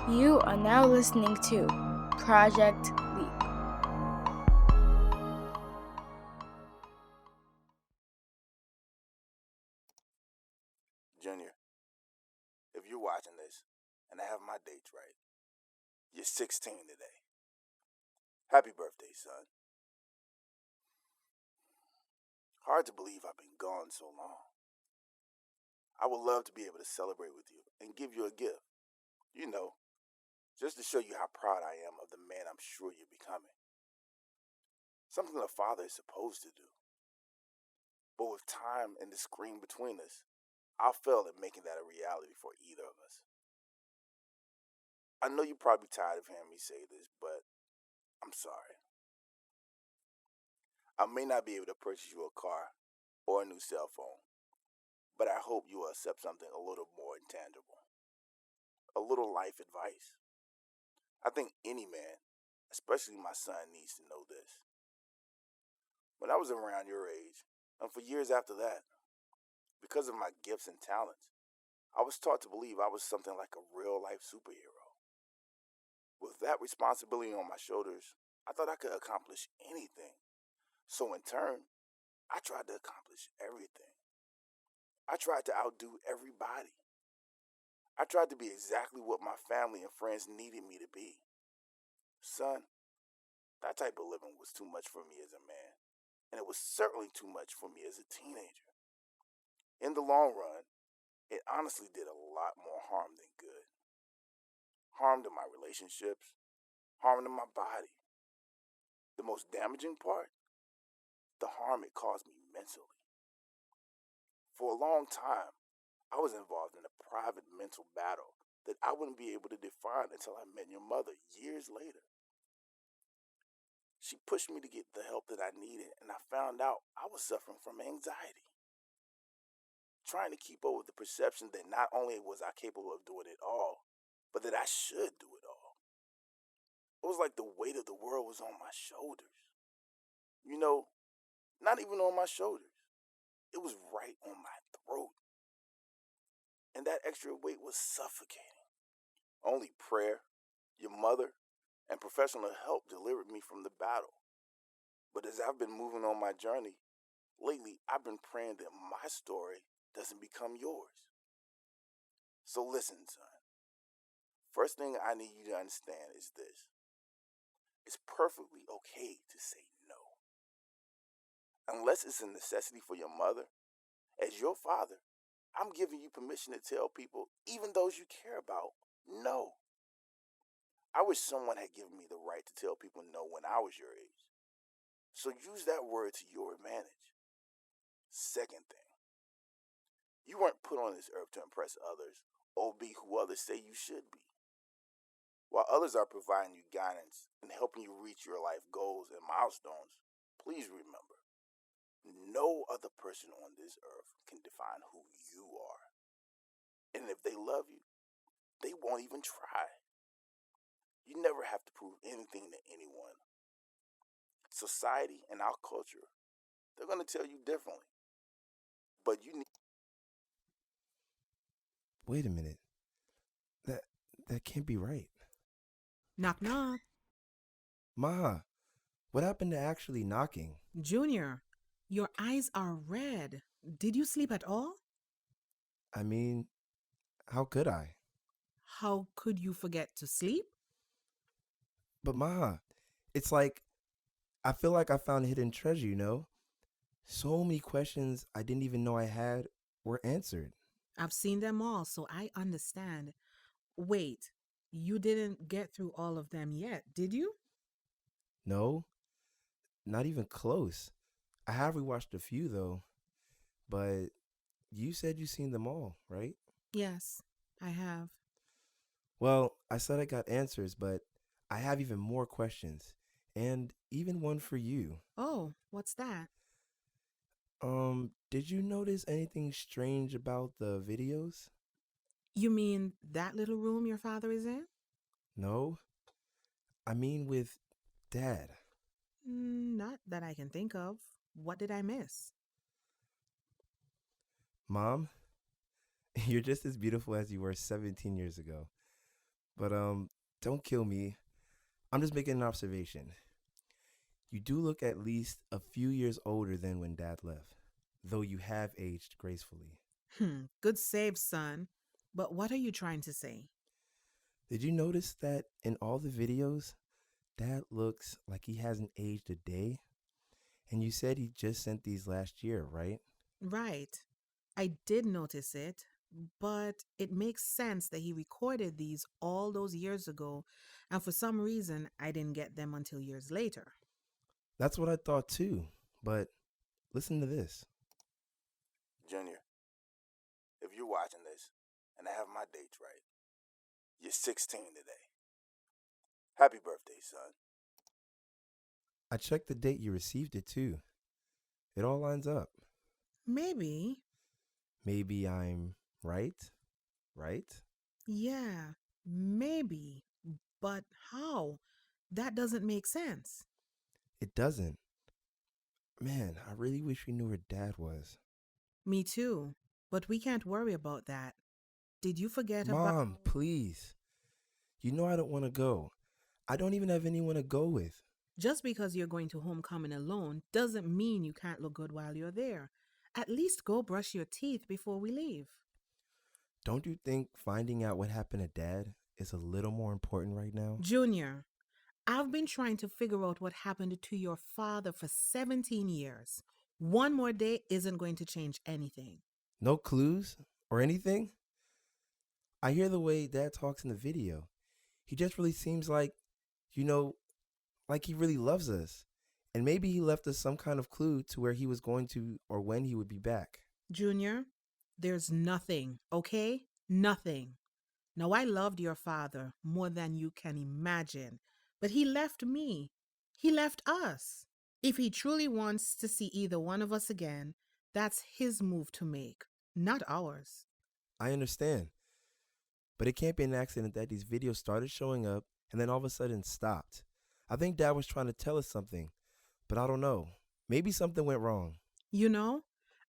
You are now listening to Project Leap. Junior, if you're watching this, and I have my dates right, you're 16 today. Happy birthday, son. Hard to believe I've been gone so long. I would love to be able to celebrate with you and give you a gift. You know, just to show you how proud I am of the man I'm sure you're becoming. Something a father is supposed to do. But with time and the screen between us, I'll fail at making that a reality for either of us. I know you're probably tired of hearing me say this, but I'm sorry. I may not be able to purchase you a car or a new cell phone, but I hope you will accept something a little more intangible. A little life advice. I think any man, especially my son, needs to know this. When I was around your age, and for years after that, because of my gifts and talents, I was taught to believe I was something like a real life superhero. With that responsibility on my shoulders, I thought I could accomplish anything. So in turn, I tried to accomplish everything. I tried to outdo everybody. I tried to be exactly what my family and friends needed me to be. Son, that type of living was too much for me as a man, and it was certainly too much for me as a teenager. In the long run, it honestly did a lot more harm than good. Harm to my relationships, harm to my body. The most damaging part? The harm it caused me mentally. For a long time, I was involved in a private mental battle that I wouldn't be able to define until I met your mother years later. She pushed me to get the help that I needed, and I found out I was suffering from anxiety. Trying to keep up with the perception that not only was I capable of doing it all, but that I should do it all. It was like the weight of the world was on my shoulders. You know, not even on my shoulders. It was right on my throat. And that extra weight was suffocating. Only prayer, your mother, and professional help delivered me from the battle. But as I've been moving on my journey, lately I've been praying that my story doesn't become yours. So listen, son. First thing I need you to understand is this. It's perfectly okay to say no. Unless it's a necessity for your mother, as your father, I'm giving you permission to tell people, even those you care about, no. I wish someone had given me the right to tell people no when I was your age. So use that word to your advantage. Second thing, you weren't put on this earth to impress others or be who others say you should be. While others are providing you guidance and helping you reach your life goals and milestones, please remember, no other person on this earth can define who you are. And if they love you, they won't even try. You never have to prove anything to anyone. Society and our culture, they're going to tell you differently. But you need. Wait a minute. That that can't be right. Knock, knock. Ma, what happened to actually knocking? Junior, your eyes are red. Did you sleep at all? I mean, how could I? How could you forget to sleep? But Ma, it's like I feel like I found hidden treasure, you know? So many questions I didn't even know I had were answered. I've seen them all, so I understand. Wait, you didn't get through all of them yet, did you? No, not even close. I have rewatched a few though, but you said you seen them all, right? Yes, I have. Well, I said I got answers, but I have even more questions, and even one for you. Oh, what's that? Did you notice anything strange about the videos? You mean that little room your father is in? No, I mean with Dad. Not that I can think of. What did I miss? Mom, you're just as beautiful as you were 17 years ago. But don't kill me. I'm just making an observation. You do look at least a few years older than when Dad left, though you have aged gracefully. Good save, son. But what are you trying to say? Did you notice that in all the videos, Dad looks like he hasn't aged a day? And you said he just sent these last year, right? Right. I did notice it, but it makes sense that he recorded these all those years ago, and for some reason, I didn't get them until years later. That's what I thought too. But listen to this. Junior, if you're watching this and I have my dates right, you're 16 today. Happy birthday, son. I checked the date you received it too. It all lines up. Maybe. Maybe I'm right? Right? Yeah, maybe. But how? That doesn't make sense. It doesn't. Man, I really wish we knew where Dad was. Me too. But we can't worry about that. Did you forget about. Mom, please. You know I don't want to go. I don't even have anyone to go with. Just because you're going to homecoming alone doesn't mean you can't look good while you're there. At least go brush your teeth before we leave. Don't you think finding out what happened to Dad is a little more important right now? Junior, I've been trying to figure out what happened to your father for 17 years. One more day isn't going to change anything. No clues or anything? I hear the way Dad talks in the video. He just really seems like, you know, like he really loves us. And maybe he left us some kind of clue to where he was going to or when he would be back. Junior, there's nothing, okay? Nothing. Now, I loved your father more than you can imagine, but he left me. He left us. If he truly wants to see either one of us again, that's his move to make, not ours. I understand. But it can't be an accident that these videos started showing up and then all of a sudden stopped. I think Dad was trying to tell us something, but I don't know. Maybe something went wrong. You know,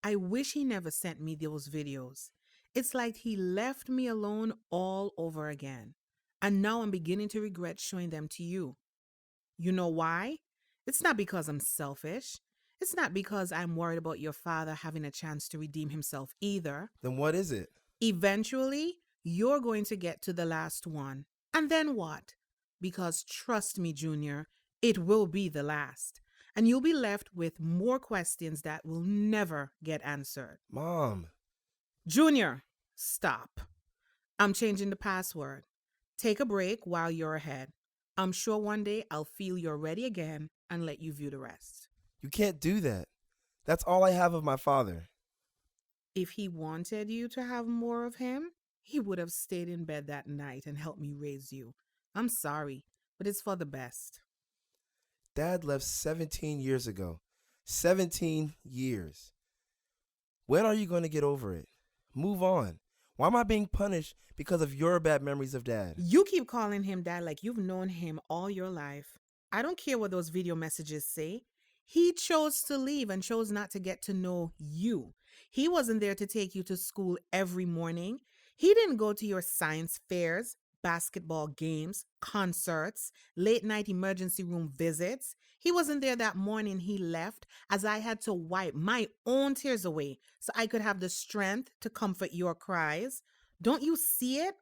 I wish he never sent me those videos. It's like he left me alone all over again. And now I'm beginning to regret showing them to you. You know why? It's not because I'm selfish. It's not because I'm worried about your father having a chance to redeem himself either. Then what is it? Eventually, you're going to get to the last one. And then what? Because trust me, Junior, it will be the last. And you'll be left with more questions that will never get answered. Mom. Junior, stop. I'm changing the password. Take a break while you're ahead. I'm sure one day I'll feel you're ready again and let you view the rest. You can't do that. That's all I have of my father. If he wanted you to have more of him, he would have stayed in bed that night and helped me raise you. I'm sorry, but it's for the best. Dad left 17 years ago. 17 years. When are you going to get over it? Move on. Why am I being punished because of your bad memories of Dad? You keep calling him dad like you've known him all your life. I don't care what those video messages say. He chose to leave and chose not to get to know you. He wasn't there to take you to school every morning. He didn't go to your science fairs, basketball games, concerts, late night emergency room visits. He wasn't there that morning he left, as I had to wipe my own tears away so I could have the strength to comfort your cries. Don't you see it?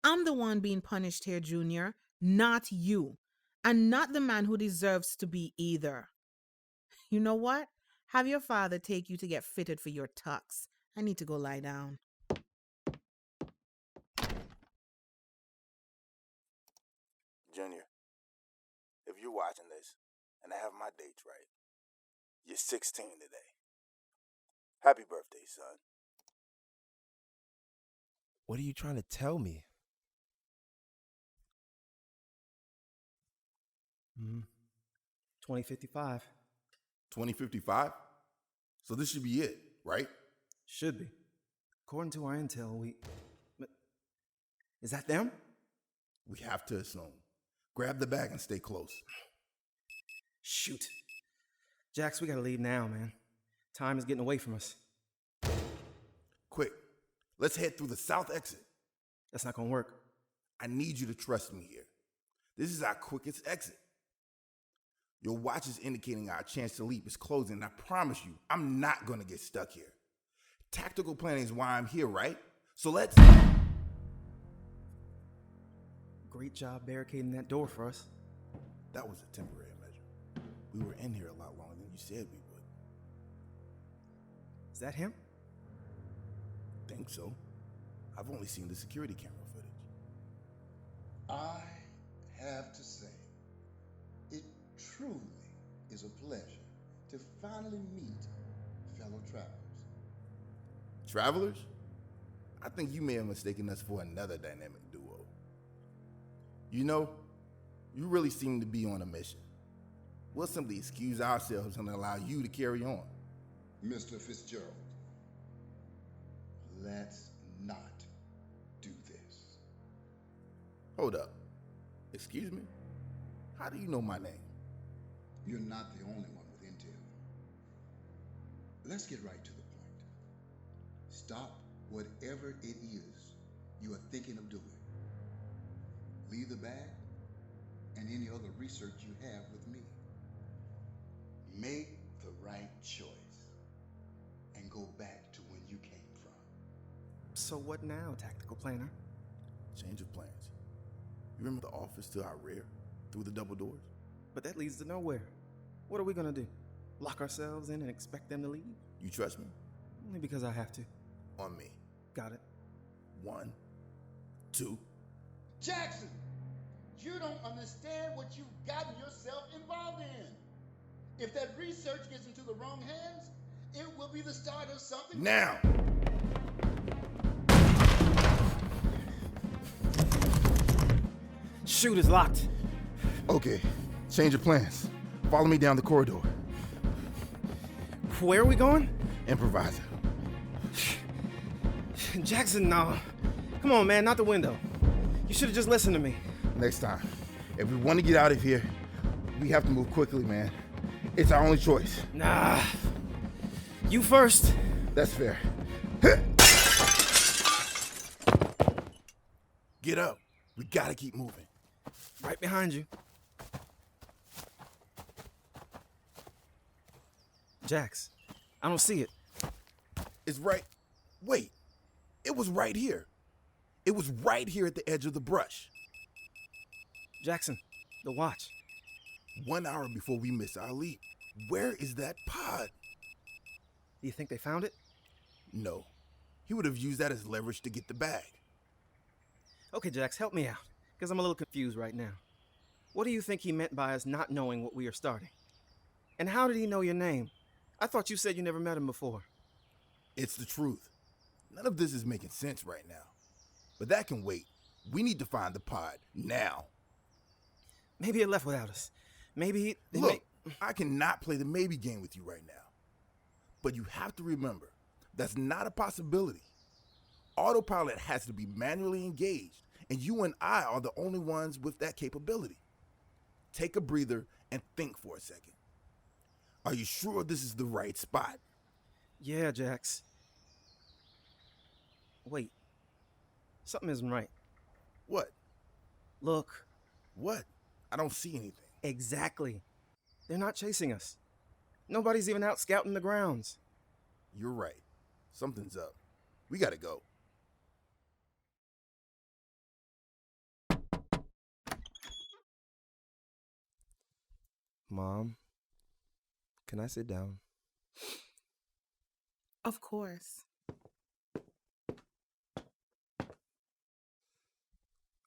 I'm the one being punished here, Junior, not you. And not the man who deserves to be either. You know what? Have your father take you to get fitted for your tux. I need to go lie down. Junior, if you're watching this and I have my dates right, you're 16 today. Happy birthday, son. What are you trying to tell me? 2055. 2055? So this should be it, right? Should be. According to our intel, But is that them? We have to assume. Grab the bag and stay close. Shoot. Jax, we gotta leave now, man. Time is getting away from us. Quick, let's head through the south exit. That's not gonna work. I need you to trust me here. This is our quickest exit. Your watch is indicating our chance to leap is closing, and I promise you, I'm not going to get stuck here. Tactical planning is why I'm here, right? So let's... Great job barricading that door for us. That was a temporary measure. We were in here a lot longer than you said we would. Is that him? Think so. I've only seen the security camera footage. I have to say, it truly is a pleasure to finally meet fellow travelers. Travelers? I think you may have mistaken us for another dynamic duo. You know, you really seem to be on a mission. We'll simply excuse ourselves and allow you to carry on. Mr. Fitzgerald, let's not do this. Hold up. Excuse me? How do you know my name? You're not the only one with intel. Let's get right to the point. Stop whatever it is you are thinking of doing. Leave the bag and any other research you have with me. Make the right choice and go back to when you came from. So what now, tactical planner? Change of plans. You remember the office to our rear, through the double doors? But that leads to nowhere. What are we gonna do? Lock ourselves in and expect them to leave? You trust me? Only because I have to. On me. Got it. 1, 2. Jackson, you don't understand what you've gotten yourself involved in. If that research gets into the wrong hands, it will be the start of something. Now! Chute is locked. Okay, change of plans. Follow me down the corridor. Where are we going? Improviser. Jackson, no. Come on, man, not the window. You should have just listened to me. Next time. If we want to get out of here, we have to move quickly, man. It's our only choice. Nah. You first. That's fair. Get up. We gotta keep moving. Right behind you. Jax, I don't see it. It's right. Wait. It was right here. It was right here at the edge of the brush. Jackson, the watch. 1 hour before we miss our leap. Where is that pod? Do you think they found it? No. He would have used that as leverage to get the bag. Okay, Jax, help me out, because I'm a little confused right now. What do you think he meant by us not knowing what we are starting? And how did he know your name? I thought you said you never met him before. It's the truth. None of this is making sense right now. But that can wait. We need to find the pod now. Maybe it left without us. Maybe... Look, I cannot play the maybe game with you right now. But you have to remember, that's not a possibility. Autopilot has to be manually engaged, and you and I are the only ones with that capability. Take a breather and think for a second. Are you sure this is the right spot? Yeah, Jax. Wait. Something isn't right. What? Look. What? I don't see anything. Exactly. They're not chasing us. Nobody's even out scouting the grounds. You're right. Something's up. We gotta go. Mom, can I sit down? Of course.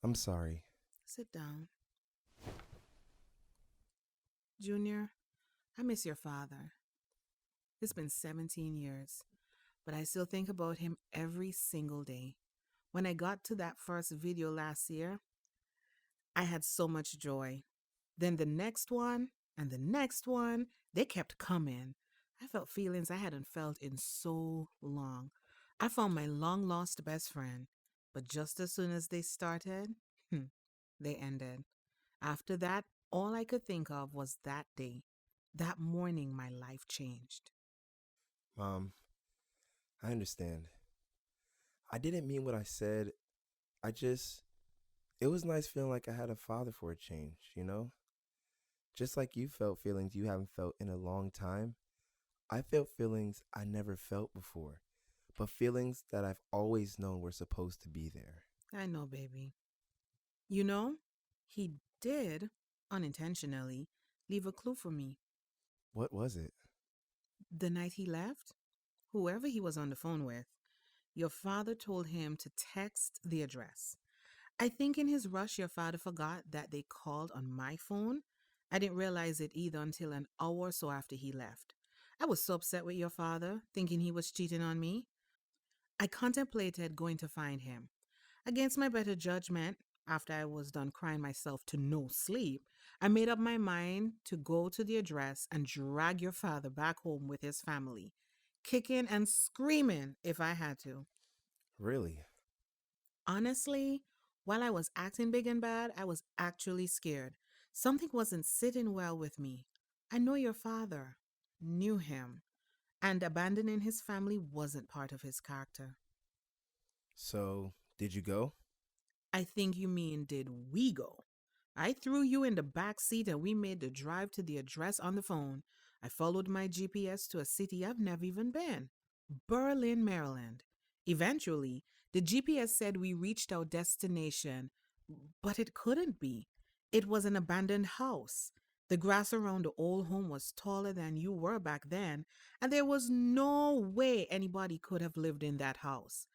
I'm sorry. Sit down. Junior, I miss your father. It's been 17 years, but I still think about him every single day. When I got to that first video last year, I had so much joy. Then the next one and the next one, they kept coming. I felt feelings I hadn't felt in so long. I found my long-lost best friend, but just as soon as they started, they ended. After that, all I could think of was that day. That morning, my life changed. Mom, I understand. I didn't mean what I said. I just It was nice feeling like I had a father for a change, you know? Just like you felt feelings you haven't felt in a long time, I felt feelings I never felt before, but feelings that I've always known were supposed to be there. I know, baby. You know, he did, unintentionally, leave a clue for me. What was it? The night he left, whoever he was on the phone with, your father told him to text the address. I think in his rush, your father forgot that they called on my phone. I didn't realize it either until an hour or so after he left. I was so upset with your father, thinking he was cheating on me. I contemplated going to find him. Against my better judgment, after I was done crying myself to no sleep, I made up my mind to go to the address and drag your father back home with his family, kicking and screaming if I had to. Really? Honestly, while I was acting big and bad, I was actually scared. Something wasn't sitting well with me. I know your father, knew him, and abandoning his family wasn't part of his character. So, did you go? I think you mean, did we go? I threw you in the back seat and we made the drive to the address on the phone. I followed my GPS to a city I've never even been, Berlin, Maryland. Eventually, the GPS said we reached our destination, but it couldn't be. It was an abandoned house. The grass around the old home was taller than you were back then, and there was no way anybody could have lived in that house.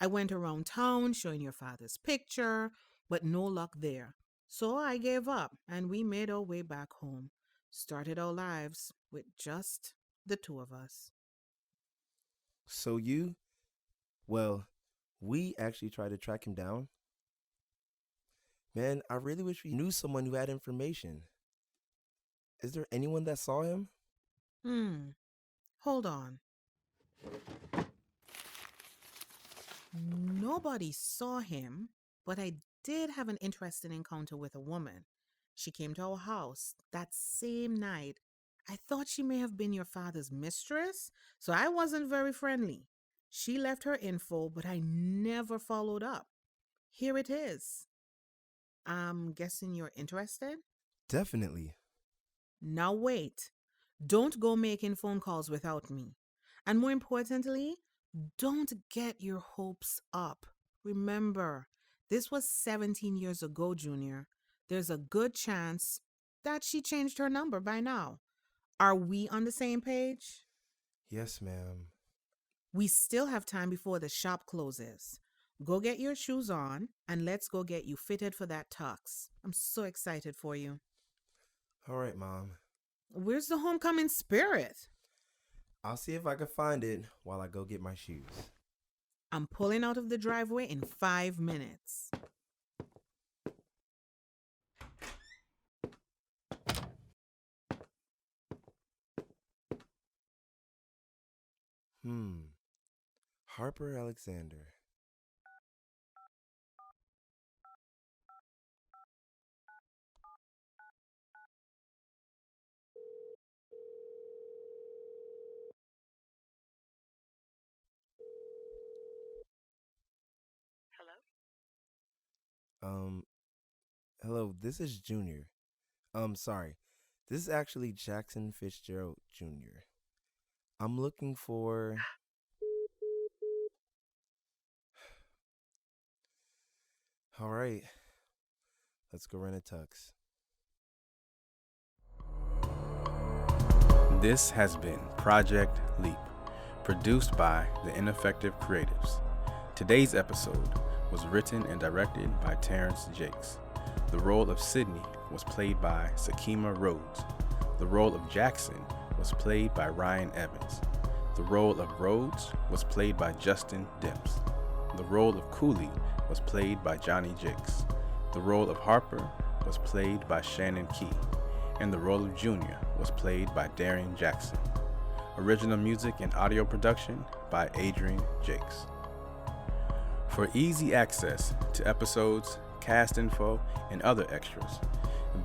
I went around town showing your father's picture, but no luck there. So I gave up and we made our way back home. Started our lives with just the two of us. So well, we actually tried to track him down. Man, I really wish we knew someone who had information. Is there anyone that saw him? Hold on. Nobody saw him, but I did have an interesting encounter with a woman. She came to our house that same night. I thought she may have been your father's mistress, so I wasn't very friendly. She left her info, but I never followed up. Here it is. I'm guessing you're interested? Definitely. Now wait. Don't go making phone calls without me. And more importantly, don't get your hopes up. Remember, this was 17 years ago, Junior. There's a good chance that she changed her number by now. Are we on the same page? Yes, ma'am. We still have time before the shop closes. Go get your shoes on and let's go get you fitted for that tux. I'm so excited for you. All right, Mom. Where's the homecoming spirit? I'll see if I can find it while I go get my shoes. I'm pulling out of the driveway in 5 minutes. Harper Alexander. Hello, this is Junior. Sorry. This is actually Jackson Fitzgerald Jr. I'm looking for... All right. Let's go rent a tux. This has been Project Leap, produced by the Ineffective Creatives. Today's episode was written and directed by Terrence Jakes. The role of Sydney was played by Sakima Rhodes. The role of Jackson was played by Ryan Evans. The role of Rhodes was played by Justin Demps. The role of Cooley was played by Johnny Jakes. The role of Harper was played by Shannon Key. And the role of Junior was played by Darian Jackson. Original music and audio production by Adrian Jakes. For easy access to episodes, cast info, and other extras,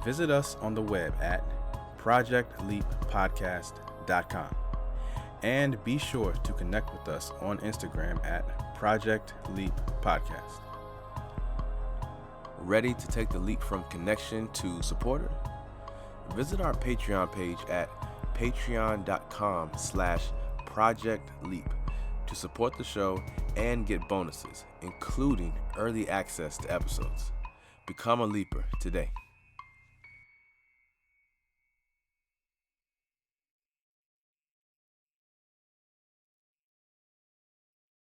visit us on the web at projectleappodcast.com. And be sure to connect with us on Instagram at Project Leap Podcast. Ready to take the leap from connection to supporter? Visit our Patreon page at patreon.com/projectleap to support the show and get bonuses, including early access to episodes. Become a leaper today.